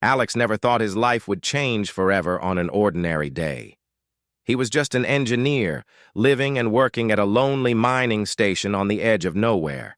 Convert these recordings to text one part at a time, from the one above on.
Alex never thought his life would change forever on an ordinary day. He was just an engineer, living and working at a lonely mining station on the edge of nowhere.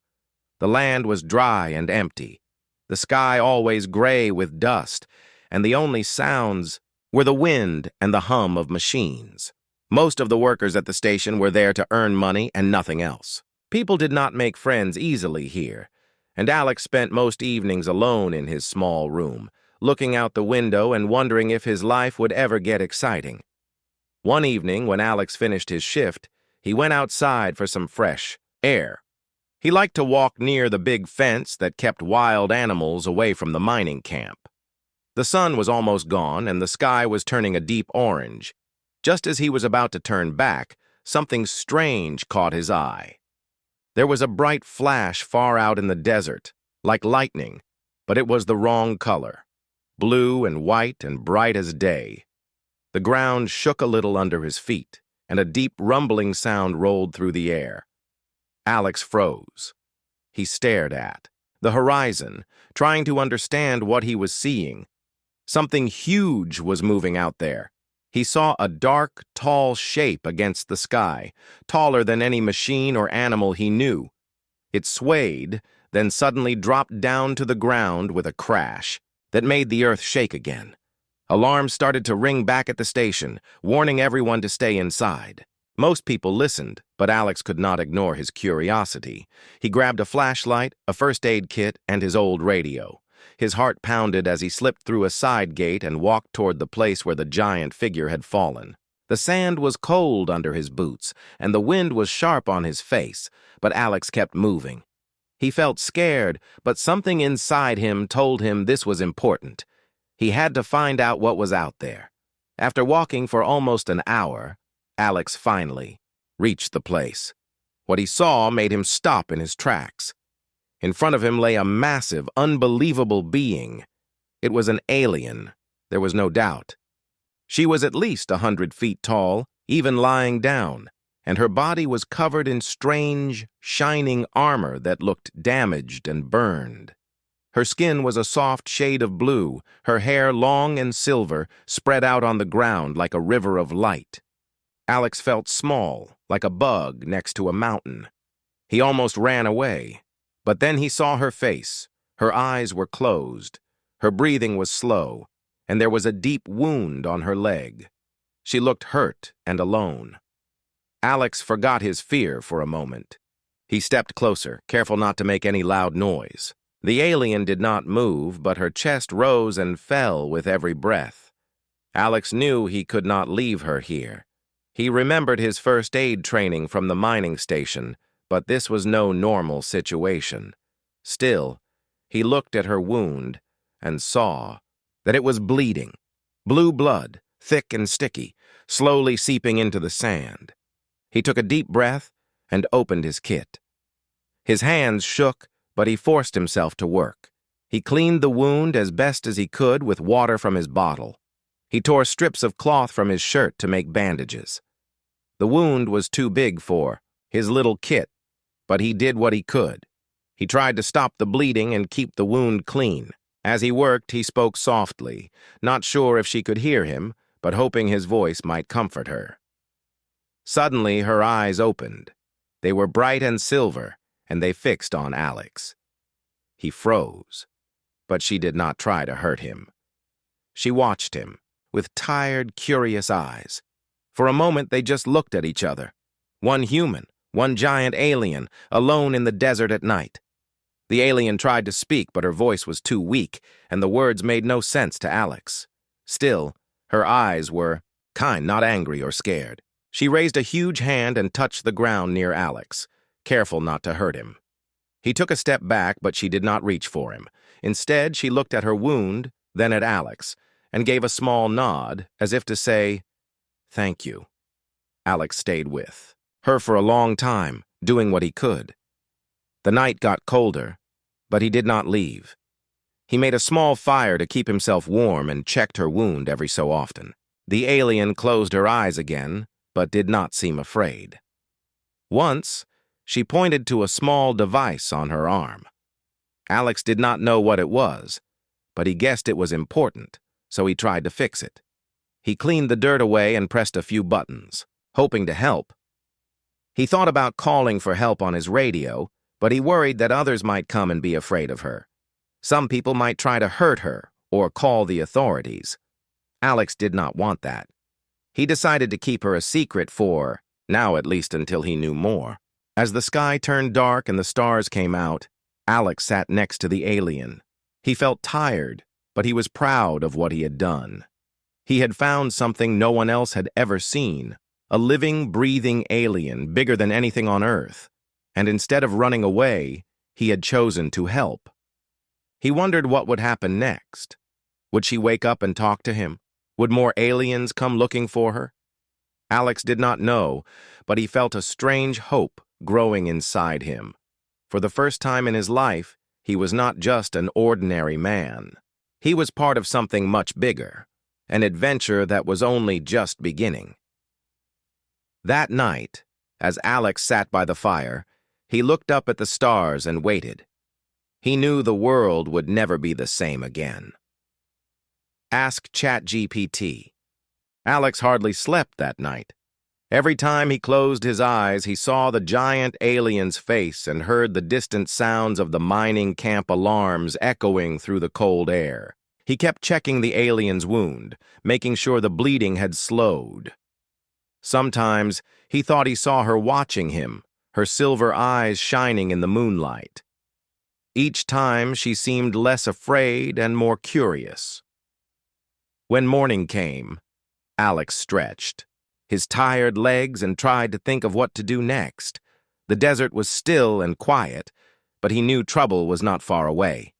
The land was dry and empty, the sky always gray with dust, and the only sounds were the wind and the hum of machines. Most of the workers at the station were there to earn money and nothing else. People did not make friends easily here, and Alex spent most evenings alone in his small room, looking out the window and wondering if his life would ever get exciting. One evening, when Alex finished his shift, he went outside for some fresh air. He liked to walk near the big fence that kept wild animals away from the mining camp. The sun was almost gone, and the sky was turning a deep orange. Just as he was about to turn back, something strange caught his eye. There was a bright flash far out in the desert, like lightning, but it was the wrong color, blue and white and bright as day. The ground shook a little under his feet, and a deep rumbling sound rolled through the air. Alex froze. He stared at the horizon, trying to understand what he was seeing. Something huge was moving out there. He saw a dark, tall shape against the sky, taller than any machine or animal he knew. It swayed, then suddenly dropped down to the ground with a crash that made the earth shake again. Alarms started to ring back at the station, warning everyone to stay inside. Most people listened, but Alex could not ignore his curiosity. He grabbed a flashlight, a first aid kit, and his old radio. His heart pounded as he slipped through a side gate and walked toward the place where the giant figure had fallen. The sand was cold under his boots, and the wind was sharp on his face, but Alex kept moving. He felt scared, but something inside him told him this was important. He had to find out what was out there. After walking for almost an hour, Alex finally reached the place. What he saw made him stop in his tracks. In front of him lay a massive, unbelievable being. It was an alien, there was no doubt. She was at least 100 feet tall, even lying down, and her body was covered in strange, shining armor that looked damaged and burned. Her skin was a soft shade of blue, her hair long and silver, spread out on the ground like a river of light. Alex felt small, like a bug next to a mountain. He almost ran away, but then he saw her face. Her eyes were closed, her breathing was slow, and there was a deep wound on her leg. She looked hurt and alone. Alex forgot his fear for a moment. He stepped closer, careful not to make any loud noise. The alien did not move, but her chest rose and fell with every breath. Alex knew he could not leave her here. He remembered his first aid training from the mining station, but this was no normal situation. Still, he looked at her wound and saw that it was bleeding. Blue blood, thick and sticky, slowly seeping into the sand. He took a deep breath and opened his kit. His hands shook, but he forced himself to work. He cleaned the wound as best as he could with water from his bottle. He tore strips of cloth from his shirt to make bandages. The wound was too big for his little kit, but he did what he could. He tried to stop the bleeding and keep the wound clean. As he worked, he spoke softly, not sure if she could hear him, but hoping his voice might comfort her. Suddenly, her eyes opened. They were bright and silver, and they fixed on Alex. He froze, but she did not try to hurt him. She watched him with tired, curious eyes. For a moment, they just looked at each other. One human, one giant alien, alone in the desert at night. The alien tried to speak, but her voice was too weak, and the words made no sense to Alex. Still, her eyes were kind, not angry or scared. She raised a huge hand and touched the ground near Alex, careful not to hurt him. He took a step back, but she did not reach for him. Instead, she looked at her wound, then at Alex, and gave a small nod, as if to say, "Thank you." Alex stayed with her for a long time, doing what he could. The night got colder, but he did not leave. He made a small fire to keep himself warm and checked her wound every so often. The alien closed her eyes again, but did not seem afraid. Once, she pointed to a small device on her arm. Alex did not know what it was, but he guessed it was important, so he tried to fix it. He cleaned the dirt away and pressed a few buttons, hoping to help. He thought about calling for help on his radio, but he worried that others might come and be afraid of her. Some people might try to hurt her or call the authorities. Alex did not want that. He decided to keep her a secret for, now at least until he knew more. As the sky turned dark and the stars came out, Alex sat next to the alien. He felt tired, but he was proud of what he had done. He had found something no one else had ever seen, a living, breathing alien bigger than anything on Earth, and instead of running away, he had chosen to help. He wondered what would happen next. Would she wake up and talk to him? Would more aliens come looking for her? Alex did not know, but he felt a strange hope growing inside him. For the first time in his life, he was not just an ordinary man. He was part of something much bigger, an adventure that was only just beginning. That night, as Alex sat by the fire, he looked up at the stars and waited. He knew the world would never be the same again. Ask ChatGPT. Alex hardly slept that night. Every time he closed his eyes, he saw the giant alien's face and heard the distant sounds of the mining camp alarms echoing through the cold air. He kept checking the alien's wound, making sure the bleeding had slowed. Sometimes he thought he saw her watching him, her silver eyes shining in the moonlight. Each time she seemed less afraid and more curious. When morning came, Alex stretched his tired legs and tried to think of what to do next. The desert was still and quiet, but he knew trouble was not far away.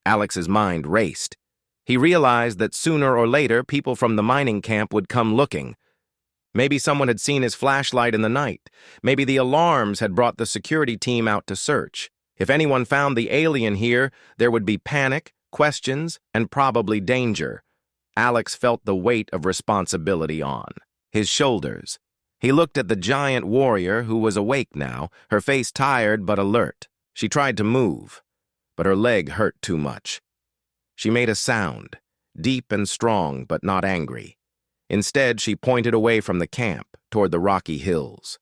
Alex's mind raced. He realized that sooner or later people from the mining camp would come looking. Maybe someone had seen his flashlight in the night. Maybe the alarms had brought the security team out to search. If anyone found the alien here, there would be panic, questions, and probably danger. Alex felt the weight of responsibility on his shoulders. He looked at the giant warrior who was awake now, her face tired but alert. She tried to move, but her leg hurt too much. She made a sound, deep and strong but not angry. Instead, she pointed away from the camp, toward the rocky hills.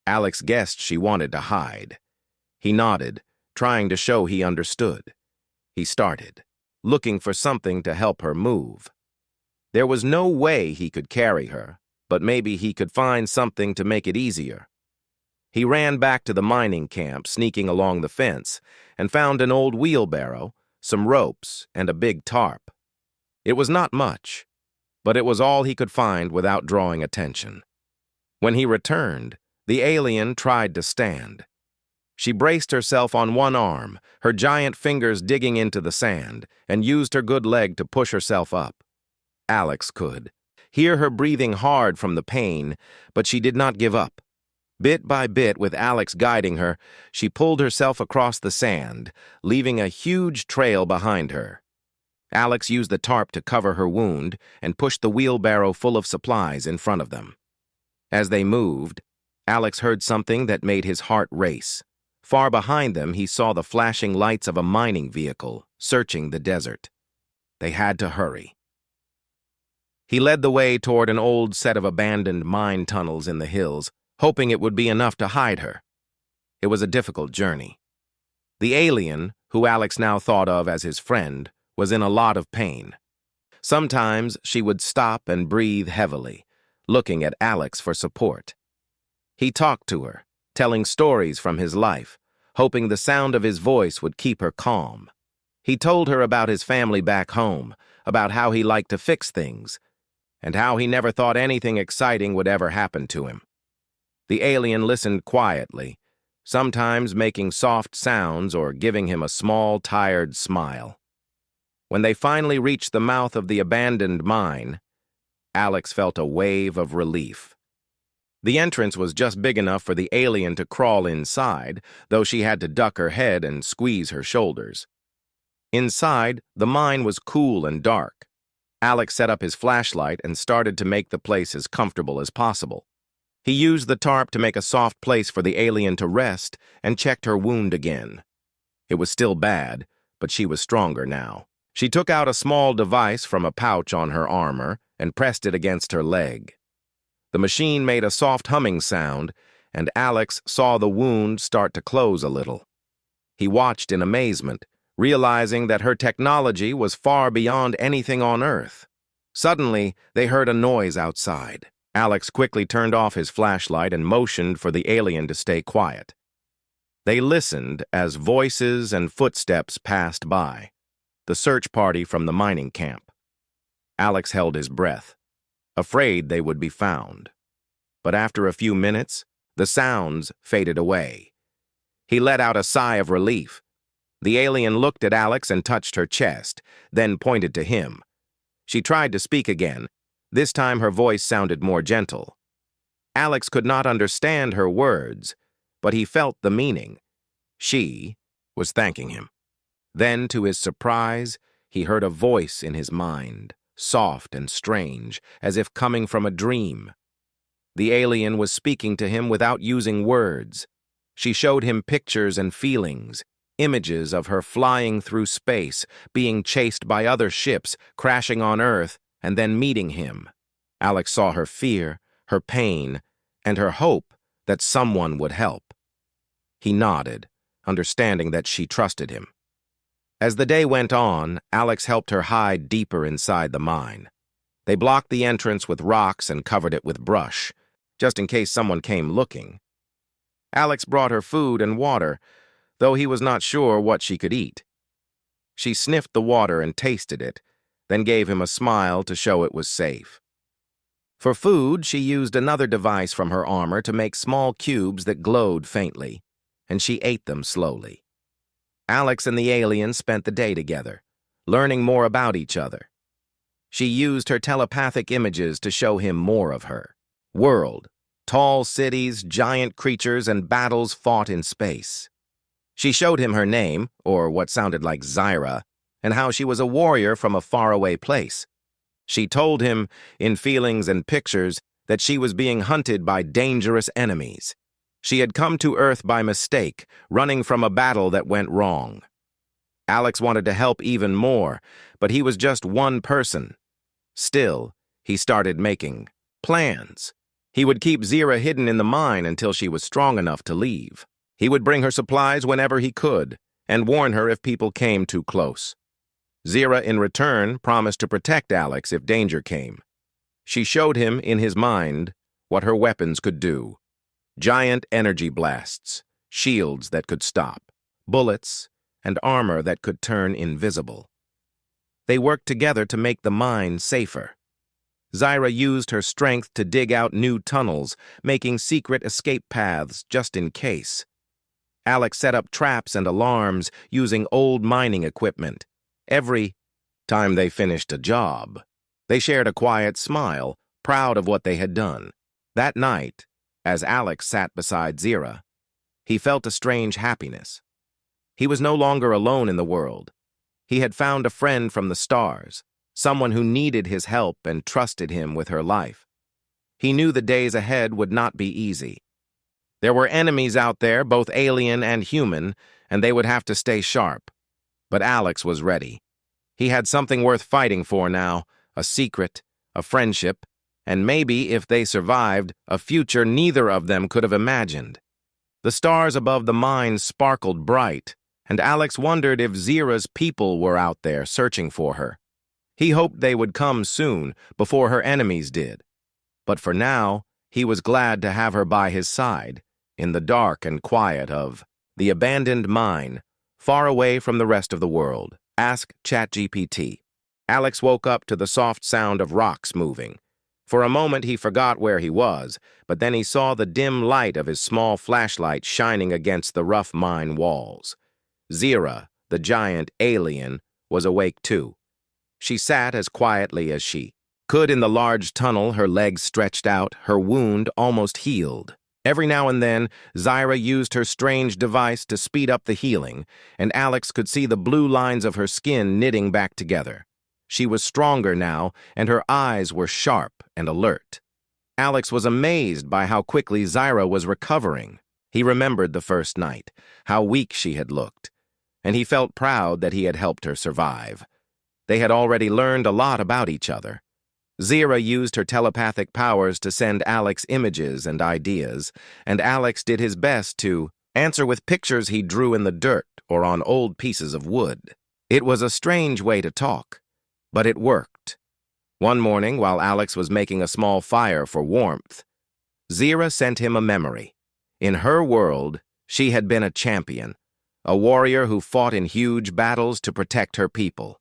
Alex guessed she wanted to hide. He nodded, trying to show he understood. He started, looking for something to help her move. There was no way he could carry her, but maybe he could find something to make it easier. He ran back to the mining camp, sneaking along the fence, and found an old wheelbarrow, some ropes, and a big tarp. It was not much, but it was all he could find without drawing attention. When he returned, the alien tried to stand. She braced herself on one arm, her giant fingers digging into the sand, and used her good leg to push herself up. Alex could hear her breathing hard from the pain, but she did not give up. Bit by bit, with Alex guiding her, she pulled herself across the sand, leaving a huge trail behind her. Alex used the tarp to cover her wound and pushed the wheelbarrow full of supplies in front of them. As they moved, Alex heard something that made his heart race. Far behind them, he saw the flashing lights of a mining vehicle, searching the desert. They had to hurry. He led the way toward an old set of abandoned mine tunnels in the hills, hoping it would be enough to hide her. It was a difficult journey. The alien, who Alex now thought of as his friend, was in a lot of pain. Sometimes she would stop and breathe heavily, looking at Alex for support. He talked to her, telling stories from his life, hoping the sound of his voice would keep her calm. He told her about his family back home, about how he liked to fix things, and how he never thought anything exciting would ever happen to him. The alien listened quietly, sometimes making soft sounds or giving him a small, tired smile. When they finally reached the mouth of the abandoned mine, Alex felt a wave of relief. The entrance was just big enough for the alien to crawl inside, though she had to duck her head and squeeze her shoulders. Inside, the mine was cool and dark. Alex set up his flashlight and started to make the place as comfortable as possible. He used the tarp to make a soft place for the alien to rest and checked her wound again. It was still bad, but she was stronger now. She took out a small device from a pouch on her armor and pressed it against her leg. The machine made a soft humming sound, and Alex saw the wound start to close a little. He watched in amazement, realizing that her technology was far beyond anything on Earth. Suddenly, they heard a noise outside. Alex quickly turned off his flashlight and motioned for the alien to stay quiet. They listened as voices and footsteps passed by. The search party from the mining camp. Alex held his breath, afraid they would be found. But after a few minutes, the sounds faded away. He let out a sigh of relief. The alien looked at Alex and touched her chest, then pointed to him. She tried to speak again. This time her voice sounded more gentle. Alex could not understand her words, but he felt the meaning. She was thanking him. Then, to his surprise, he heard a voice in his mind, soft and strange, as if coming from a dream. The alien was speaking to him without using words. She showed him pictures and feelings, images of her flying through space, being chased by other ships, crashing on Earth, and then meeting him. Alex saw her fear, her pain, and her hope that someone would help. He nodded, understanding that she trusted him. As the day went on, Alex helped her hide deeper inside the mine. They blocked the entrance with rocks and covered it with brush, just in case someone came looking. Alex brought her food and water, though he was not sure what she could eat. She sniffed the water and tasted it, then gave him a smile to show it was safe. For food, she used another device from her armor to make small cubes that glowed faintly, and she ate them slowly. Alex and the alien spent the day together, learning more about each other. She used her telepathic images to show him more of her world, tall cities, giant creatures, and battles fought in space. She showed him her name, or what sounded like Zyra, and how she was a warrior from a faraway place. She told him, in feelings and pictures, that she was being hunted by dangerous enemies. She had come to Earth by mistake, running from a battle that went wrong. Alex wanted to help even more, but he was just one person. Still, he started making plans. He would keep Zyra hidden in the mine until she was strong enough to leave. He would bring her supplies whenever he could, and warn her if people came too close. Zyra, in return, promised to protect Alex if danger came. She showed him, in his mind, what her weapons could do. Giant energy blasts, shields that could stop, bullets, and armor that could turn invisible. They worked together to make the mine safer. Zyra used her strength to dig out new tunnels, making secret escape paths just in case. Alex set up traps and alarms using old mining equipment. Every time they finished a job, they shared a quiet smile, proud of what they had done. That night, as Alex sat beside Zyra, he felt a strange happiness. He was no longer alone in the world. He had found a friend from the stars, someone who needed his help and trusted him with her life. He knew the days ahead would not be easy. There were enemies out there, both alien and human, and they would have to stay sharp. But Alex was ready. He had something worth fighting for now, a secret, a friendship, and maybe, if they survived, a future neither of them could have imagined. The stars above the mine sparkled bright, and Alex wondered if Zyra's people were out there searching for her. He hoped they would come soon, before her enemies did. But for now, he was glad to have her by his side, in the dark and quiet of the abandoned mine, far away from the rest of the world. Ask ChatGPT. Alex woke up to the soft sound of rocks moving. For a moment he forgot where he was, but then he saw the dim light of his small flashlight shining against the rough mine walls. Zyra, the giant alien, was awake too. She sat as quietly as she could in the large tunnel, her legs stretched out, her wound almost healed. Every now and then, Zyra used her strange device to speed up the healing, and Alex could see the blue lines of her skin knitting back together. She was stronger now, and her eyes were sharp and alert. Alex was amazed by how quickly Zyra was recovering. He remembered the first night, how weak she had looked, and he felt proud that he had helped her survive. They had already learned a lot about each other. Zira used her telepathic powers to send Alex images and ideas, and Alex did his best to answer with pictures he drew in the dirt or on old pieces of wood. It was a strange way to talk, but it worked. One morning, while Alex was making a small fire for warmth, Zira sent him a memory. In her world, she had been a champion, a warrior who fought in huge battles to protect her people.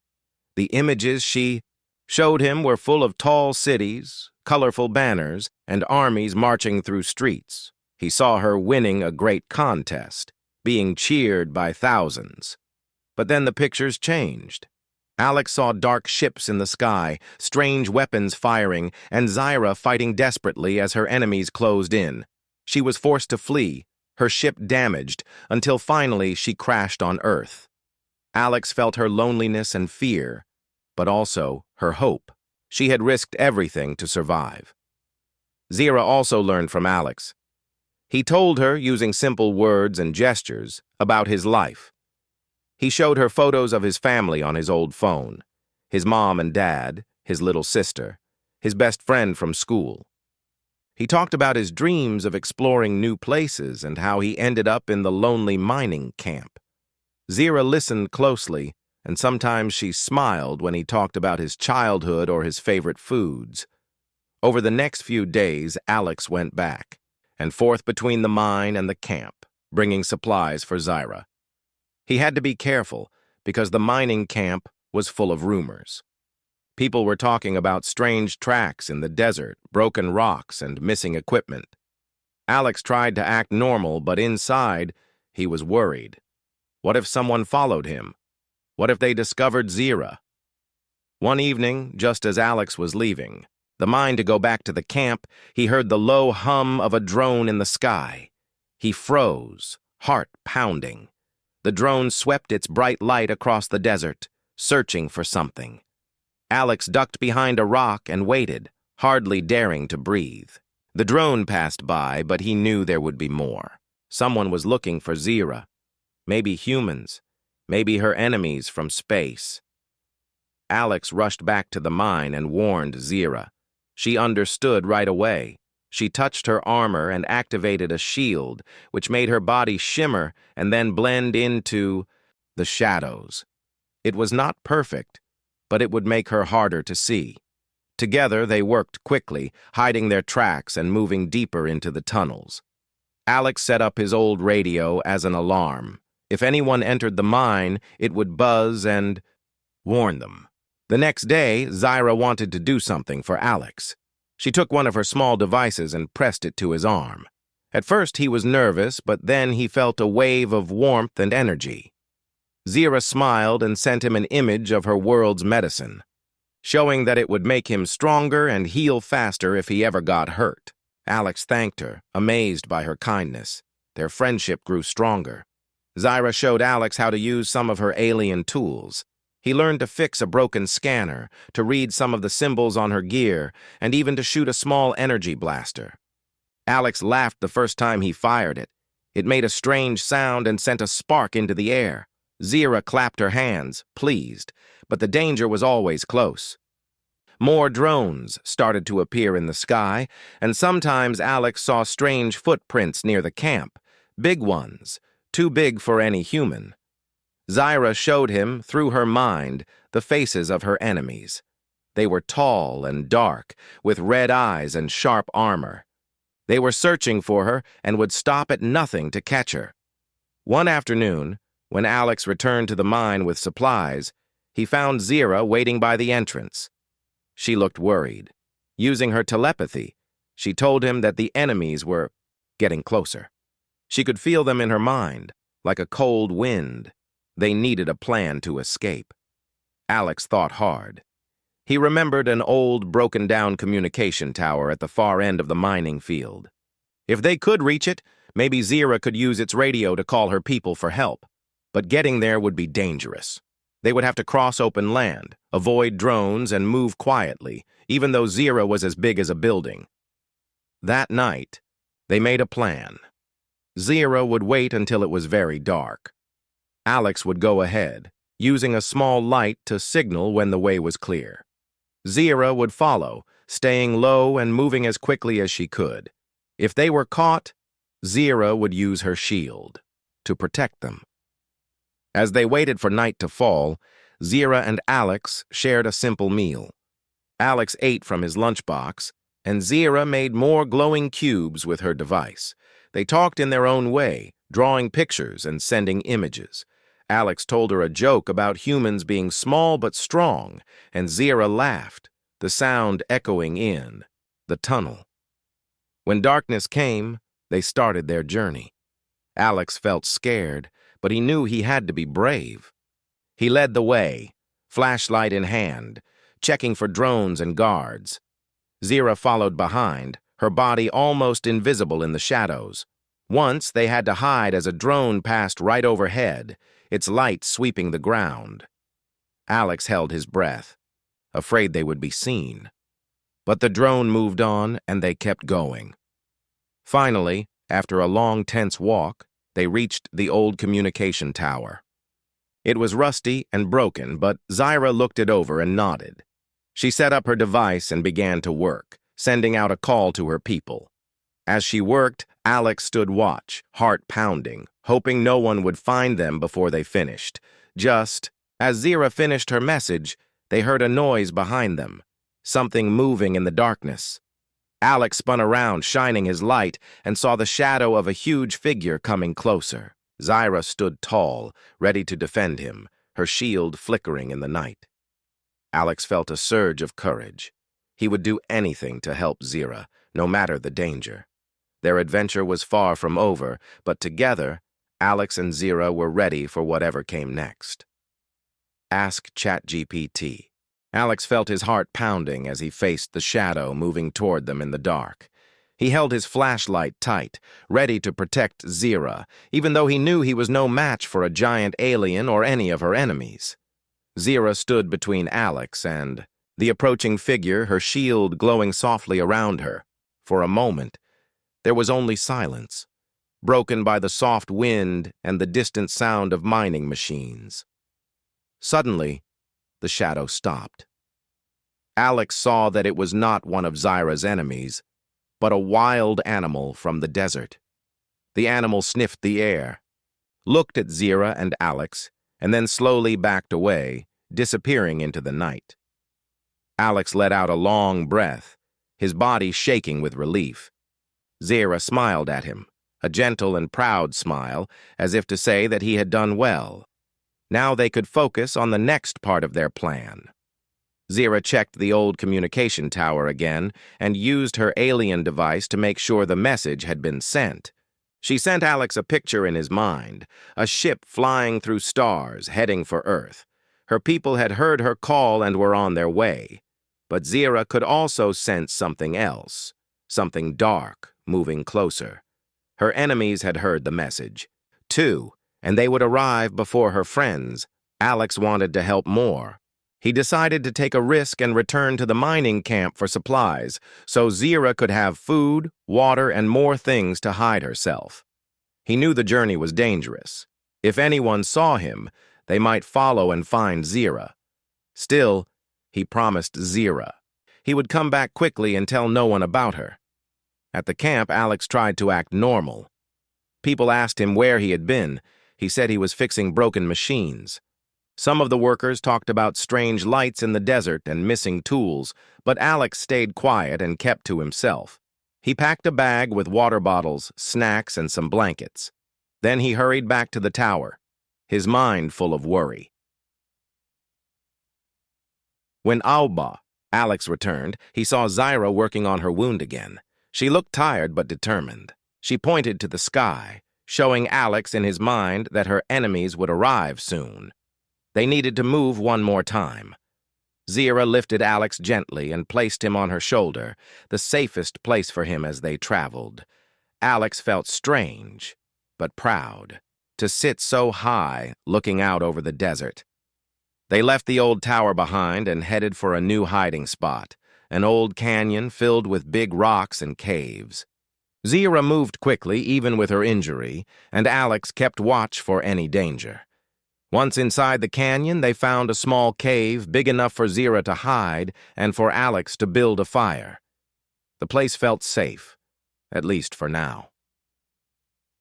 The images she showed him were full of tall cities, colorful banners, and armies marching through streets. He saw her winning a great contest, being cheered by thousands. But then the pictures changed. Alex saw dark ships in the sky, strange weapons firing, and Zira fighting desperately as her enemies closed in. She was forced to flee, her ship damaged, until finally she crashed on Earth. Alex felt her loneliness and fear, but also her hope. She had risked everything to survive. Zira also learned from Alex. He told her, using simple words and gestures, about his life. He showed her photos of his family on his old phone, his mom and dad, his little sister, his best friend from school. He talked about his dreams of exploring new places and how he ended up in the lonely mining camp. Zira listened closely, and sometimes she smiled when he talked about his childhood or his favorite foods. Over the next few days, Alex went back and forth between the mine and the camp, bringing supplies for Zira. He had to be careful because the mining camp was full of rumors. People were talking about strange tracks in the desert, broken rocks, and missing equipment. Alex tried to act normal, but inside, he was worried. What if someone followed him? What if they discovered Zira? One evening, just as Alex was leaving the mine to go back to the camp, he heard the low hum of a drone in the sky. He froze, heart pounding. The drone swept its bright light across the desert, searching for something. Alex ducked behind a rock and waited, hardly daring to breathe. The drone passed by, but he knew there would be more. Someone was looking for Zira. Maybe humans, maybe her enemies from space. Alex rushed back to the mine and warned Zira. She understood right away. She touched her armor and activated a shield, which made her body shimmer and then blend into the shadows. It was not perfect, but it would make her harder to see. Together, they worked quickly, hiding their tracks and moving deeper into the tunnels. Alex set up his old radio as an alarm. If anyone entered the mine, it would buzz and warn them. The next day, Zira wanted to do something for Alex. She took one of her small devices and pressed it to his arm. At first, he was nervous, but then he felt a wave of warmth and energy. Zira smiled and sent him an image of her world's medicine, showing that it would make him stronger and heal faster if he ever got hurt. Alex thanked her, amazed by her kindness. Their friendship grew stronger. Zira showed Alex how to use some of her alien tools. He learned to fix a broken scanner, to read some of the symbols on her gear, and even to shoot a small energy blaster. Alex laughed the first time he fired it. It made a strange sound and sent a spark into the air. Zira clapped her hands, pleased, but the danger was always close. More drones started to appear in the sky, and sometimes Alex saw strange footprints near the camp, big ones, too big for any human. Zira showed him, through her mind, the faces of her enemies. They were tall and dark, with red eyes and sharp armor. They were searching for her and would stop at nothing to catch her. One afternoon, when Alex returned to the mine with supplies, he found Zira waiting by the entrance. She looked worried. Using her telepathy, she told him that the enemies were getting closer. She could feel them in her mind, like a cold wind. They needed a plan to escape. Alex thought hard. He remembered an old, broken-down communication tower at the far end of the mining field. If they could reach it, maybe Zira could use its radio to call her people for help. But getting there would be dangerous. They would have to cross open land, avoid drones, and move quietly, even though Zira was as big as a building. That night, they made a plan. Zira would wait until it was very dark. Alex would go ahead, using a small light to signal when the way was clear. Zira would follow, staying low and moving as quickly as she could. If they were caught, Zira would use her shield to protect them. As they waited for night to fall, Zira and Alex shared a simple meal. Alex ate from his lunchbox, and Zira made more glowing cubes with her device. They talked in their own way, drawing pictures and sending images. Alex told her a joke about humans being small but strong, and Zira laughed, the sound echoing in the tunnel. When darkness came, they started their journey. Alex felt scared, but he knew he had to be brave. He led the way, flashlight in hand, checking for drones and guards. Zira followed behind, her body almost invisible in the shadows. Once they had to hide as a drone passed right overhead, its light sweeping the ground. Alex held his breath, afraid they would be seen. But the drone moved on, and they kept going. Finally, after a long, tense walk, they reached the old communication tower. It was rusty and broken, but Zira looked it over and nodded. She set up her device and began to work, sending out a call to her people. As she worked, Alex stood watch, heart pounding, hoping no one would find them before they finished. Just as Zira finished her message, they heard a noise behind them, something moving in the darkness. Alex spun around, shining his light, and saw the shadow of a huge figure coming closer. Zira stood tall, ready to defend him, her shield flickering in the night. Alex felt a surge of courage. He would do anything to help Zira, no matter the danger. Their adventure was far from over, but together, Alex and Zira were ready for whatever came next. Ask ChatGPT. Alex felt his heart pounding as he faced the shadow moving toward them in the dark. He held his flashlight tight, ready to protect Zira, even though he knew he was no match for a giant alien or any of her enemies. Zira stood between Alex and the approaching figure, her shield glowing softly around her. For a moment, there was only silence, broken by the soft wind and the distant sound of mining machines. Suddenly, the shadow stopped. Alex saw that it was not one of Zira's enemies, but a wild animal from the desert. The animal sniffed the air, looked at Zira and Alex, and then slowly backed away, disappearing into the night. Alex let out a long breath, his body shaking with relief. Zira smiled at him, a gentle and proud smile, as if to say that he had done well. Now they could focus on the next part of their plan. Zira checked the old communication tower again and used her alien device to make sure the message had been sent. She sent Alex a picture in his mind, a ship flying through stars, heading for Earth. Her people had heard her call and were on their way. But Zira could also sense something else, something dark, moving closer. Her enemies had heard the message, too, and they would arrive before her friends. Alex wanted to help more. He decided to take a risk and return to the mining camp for supplies, so Zira could have food, water, and more things to hide herself. He knew the journey was dangerous. If anyone saw him, they might follow and find Zira. Still, he promised Zira he would come back quickly and tell no one about her. At the camp, Alex tried to act normal. People asked him where he had been. He said he was fixing broken machines. Some of the workers talked about strange lights in the desert and missing tools, but Alex stayed quiet and kept to himself. He packed a bag with water bottles, snacks, and some blankets. Then he hurried back to the tower, his mind full of worry. When Alex returned, he saw Zira working on her wound again. She looked tired but determined. She pointed to the sky, showing Alex in his mind that her enemies would arrive soon. They needed to move one more time. Zira lifted Alex gently and placed him on her shoulder, the safest place for him as they traveled. Alex felt strange, but proud, to sit so high, looking out over the desert. They left the old tower behind and headed for a new hiding spot, an old canyon filled with big rocks and caves. Zira moved quickly, even with her injury, and Alex kept watch for any danger. Once inside the canyon, they found a small cave big enough for Zira to hide and for Alex to build a fire. The place felt safe, at least for now.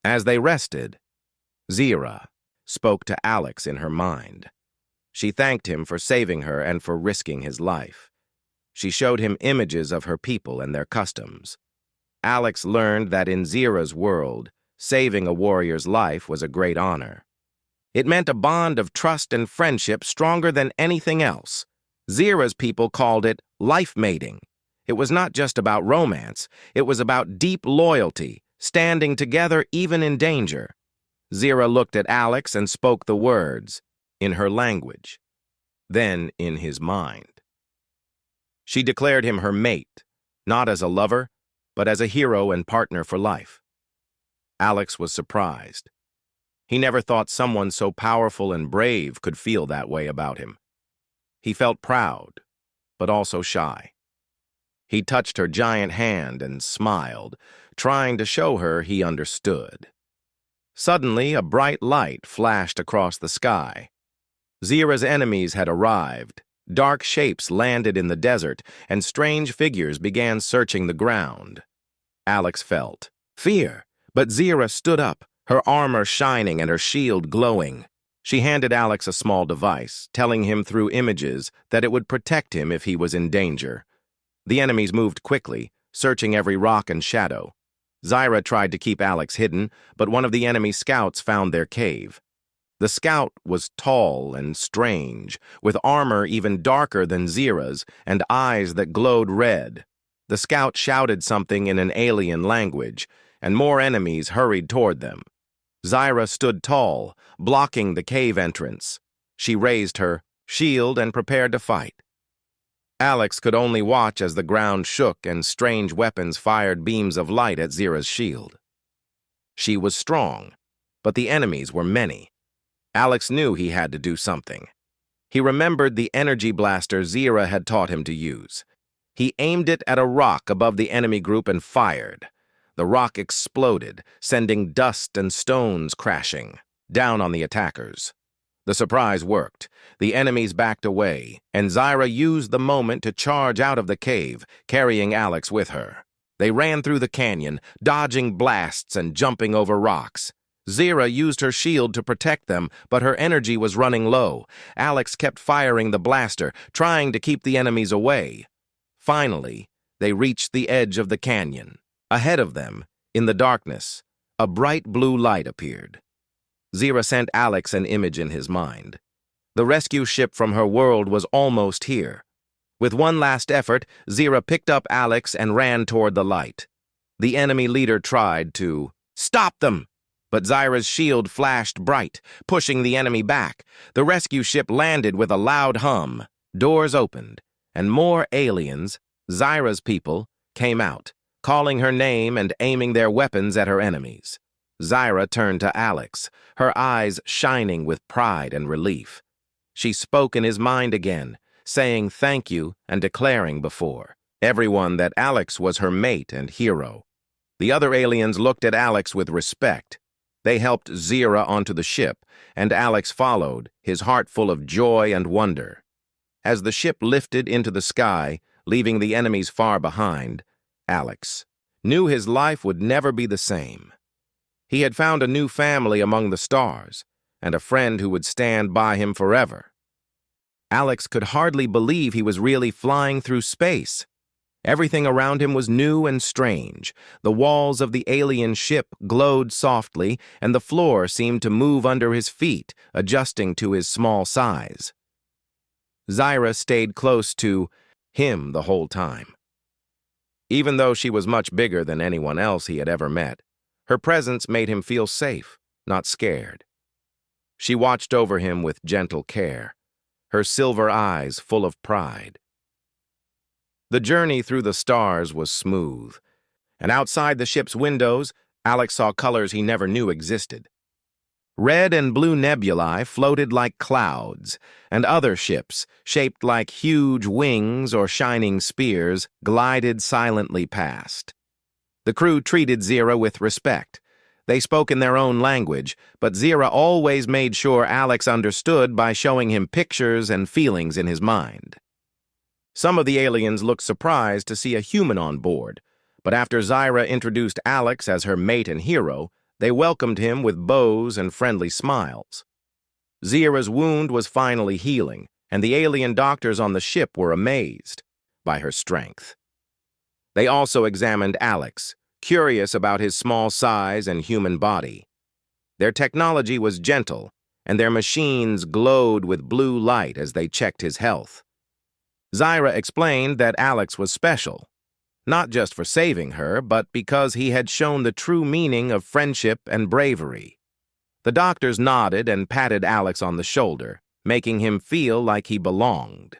As they rested, Zira spoke to Alex in her mind. She thanked him for saving her and for risking his life. She showed him images of her people and their customs. Alex learned that in Zira's world, saving a warrior's life was a great honor. It meant a bond of trust and friendship stronger than anything else. Zira's people called it life mating. It was not just about romance, it was about deep loyalty, standing together even in danger. Zira looked at Alex and spoke the words, in her language, then in his mind. She declared him her mate, not as a lover, but as a hero and partner for life. Alex was surprised. He never thought someone so powerful and brave could feel that way about him. He felt proud, but also shy. He touched her giant hand and smiled, trying to show her he understood. Suddenly, a bright light flashed across the sky. Zira's enemies had arrived. Dark shapes landed in the desert, and strange figures began searching the ground. Alex felt fear, but Zira stood up, her armor shining and her shield glowing. She handed Alex a small device, telling him through images that it would protect him if he was in danger. The enemies moved quickly, searching every rock and shadow. Zira tried to keep Alex hidden, but one of the enemy scouts found their cave. The scout was tall and strange, with armor even darker than Zira's and eyes that glowed red. The scout shouted something in an alien language, and more enemies hurried toward them. Zira stood tall, blocking the cave entrance. She raised her shield and prepared to fight. Alex could only watch as the ground shook and strange weapons fired beams of light at Zira's shield. She was strong, but the enemies were many. Alex knew he had to do something. He remembered the energy blaster Zira had taught him to use. He aimed it at a rock above the enemy group and fired. The rock exploded, sending dust and stones crashing down on the attackers. The surprise worked. The enemies backed away, and Zira used the moment to charge out of the cave, carrying Alex with her. They ran through the canyon, dodging blasts and jumping over rocks. Zira used her shield to protect them, but her energy was running low. Alex kept firing the blaster, trying to keep the enemies away. Finally, they reached the edge of the canyon. Ahead of them, in the darkness, a bright blue light appeared. Zira sent Alex an image in his mind. The rescue ship from her world was almost here. With one last effort, Zira picked up Alex and ran toward the light. The enemy leader tried to stop them, but Zira's shield flashed bright, pushing the enemy back. The rescue ship landed with a loud hum. Doors opened, and more aliens, Zira's people, came out, calling her name and aiming their weapons at her enemies. Zira turned to Alex, her eyes shining with pride and relief. She spoke in his mind again, saying thank you and declaring before everyone that Alex was her mate and hero. The other aliens looked at Alex with respect. They helped Zira onto the ship, and Alex followed, his heart full of joy and wonder. As the ship lifted into the sky, leaving the enemies far behind, Alex knew his life would never be the same. He had found a new family among the stars, and a friend who would stand by him forever. Alex could hardly believe he was really flying through space. Everything around him was new and strange. The walls of the alien ship glowed softly, and the floor seemed to move under his feet, adjusting to his small size. Zira stayed close to him the whole time. Even though she was much bigger than anyone else he had ever met, her presence made him feel safe, not scared. She watched over him with gentle care, her silver eyes full of pride. The journey through the stars was smooth, and outside the ship's windows, Alex saw colors he never knew existed. Red and blue nebulae floated like clouds, and other ships, shaped like huge wings or shining spears, glided silently past. The crew treated Zira with respect. They spoke in their own language, but Zira always made sure Alex understood by showing him pictures and feelings in his mind. Some of the aliens looked surprised to see a human on board, but after Zyra introduced Alex as her mate and hero, they welcomed him with bows and friendly smiles. Zira's wound was finally healing, and the alien doctors on the ship were amazed by her strength. They also examined Alex, curious about his small size and human body. Their technology was gentle, and their machines glowed with blue light as they checked his health. Zyra explained that Alex was special, not just for saving her, but because he had shown the true meaning of friendship and bravery. The doctors nodded and patted Alex on the shoulder, making him feel like he belonged.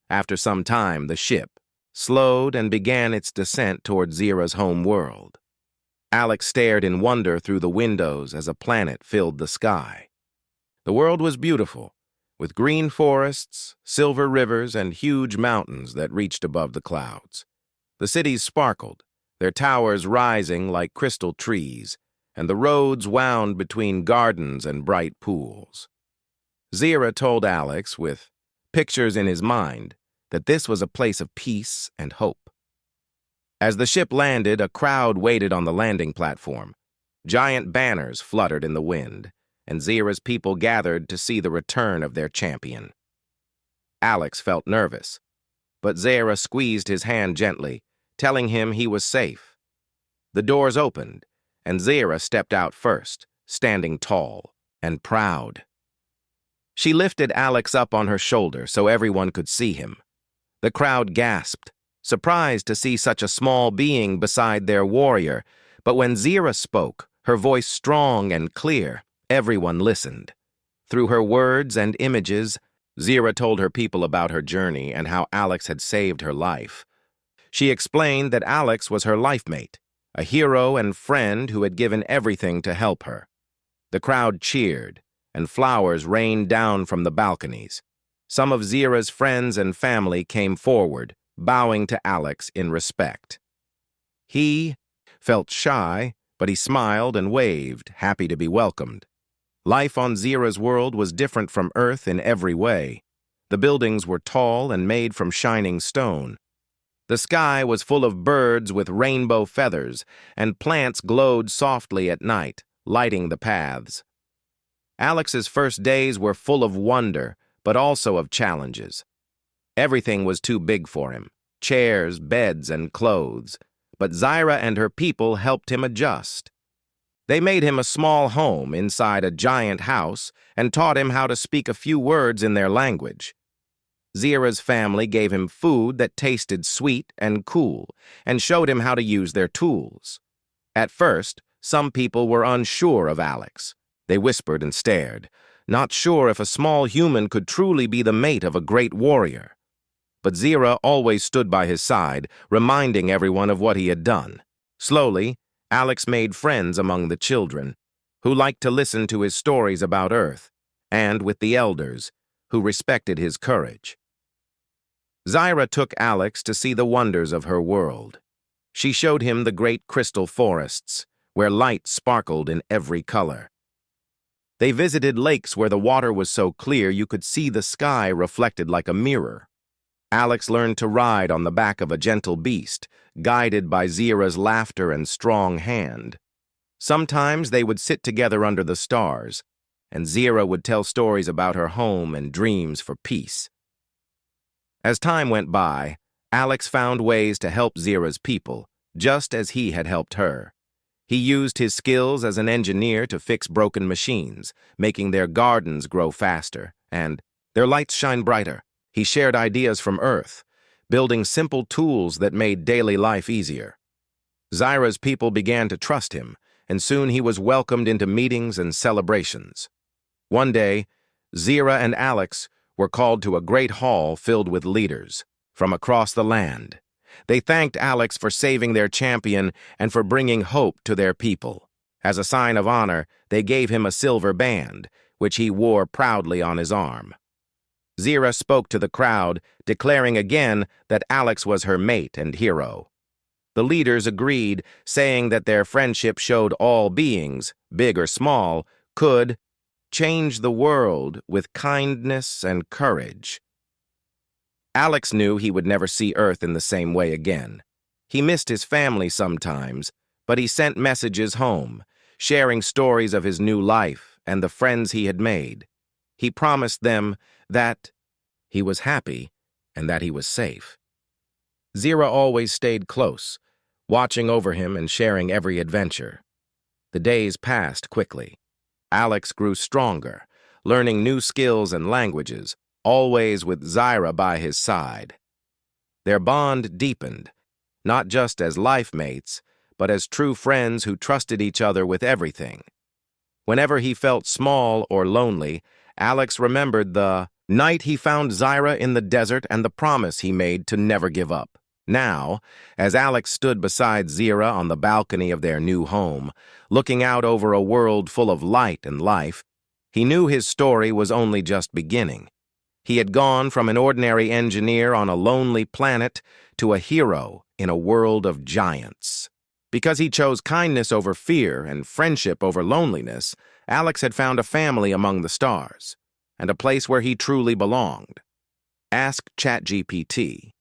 After some time, the ship slowed and began its descent toward Zira's home world. Alex stared in wonder through the windows as a planet filled the sky. The world was beautiful, with green forests, silver rivers, and huge mountains that reached above the clouds. The cities sparkled, their towers rising like crystal trees, and the roads wound between gardens and bright pools. Zira told Alex, with pictures in his mind, that this was a place of peace and hope. As the ship landed, a crowd waited on the landing platform. Giant banners fluttered in the wind, and Zira's people gathered to see the return of their champion. Alex felt nervous, but Zira squeezed his hand gently, telling him he was safe. The doors opened, and Zira stepped out first, standing tall and proud. She lifted Alex up on her shoulder so everyone could see him. The crowd gasped, surprised to see such a small being beside their warrior, but when Zira spoke, her voice strong and clear, everyone listened. Through her words and images, Zira told her people about her journey and how Alex had saved her life. She explained that Alex was her lifemate, a hero and friend who had given everything to help her. The crowd cheered, and flowers rained down from the balconies. Some of Zira's friends and family came forward, bowing to Alex in respect. He felt shy, but he smiled and waved, happy to be welcomed. Life on Zira's world was different from Earth in every way. The buildings were tall and made from shining stone. The sky was full of birds with rainbow feathers, and plants glowed softly at night, lighting the paths. Alex's first days were full of wonder, but also of challenges. Everything was too big for him, chairs, beds, and clothes, but Zyra and her people helped him adjust. They made him a small home inside a giant house and taught him how to speak a few words in their language. Zira's family gave him food that tasted sweet and cool and showed him how to use their tools. At first, some people were unsure of Alex. They whispered and stared, not sure if a small human could truly be the mate of a great warrior. But Zira always stood by his side, reminding everyone of what he had done. Slowly, Alex made friends among the children, who liked to listen to his stories about Earth, and with the elders, who respected his courage. Zyra took Alex to see the wonders of her world. She showed him the great crystal forests, where light sparkled in every color. They visited lakes where the water was so clear you could see the sky reflected like a mirror. Alex learned to ride on the back of a gentle beast, guided by Zira's laughter and strong hand. Sometimes they would sit together under the stars, and Zira would tell stories about her home and dreams for peace. As time went by, Alex found ways to help Zira's people, just as he had helped her. He used his skills as an engineer to fix broken machines, making their gardens grow faster, and their lights shine brighter. He shared ideas from Earth, building simple tools that made daily life easier. Zyra's people began to trust him, and soon he was welcomed into meetings and celebrations. One day, Zira and Alex were called to a great hall filled with leaders from across the land. They thanked Alex for saving their champion and for bringing hope to their people. As a sign of honor, they gave him a silver band, which he wore proudly on his arm. Zira spoke to the crowd, declaring again that Alex was her mate and hero. The leaders agreed, saying that their friendship showed all beings, big or small, could change the world with kindness and courage. Alex knew he would never see Earth in the same way again. He missed his family sometimes, but he sent messages home, sharing stories of his new life and the friends he had made. He promised them that he was happy and that he was safe. Zira always stayed close, watching over him and sharing every adventure. The days passed quickly. Alex grew stronger, learning new skills and languages, always with Zira by his side. Their bond deepened, not just as life mates, but as true friends who trusted each other with everything. Whenever he felt small or lonely, Alex remembered the night he found Zira in the desert and the promise he made to never give up. Now, as Alex stood beside Zira on the balcony of their new home, looking out over a world full of light and life, he knew his story was only just beginning. He had gone from an ordinary engineer on a lonely planet to a hero in a world of giants. Because he chose kindness over fear and friendship over loneliness, Alex had found a family among the stars, and a place where he truly belonged. Ask ChatGPT.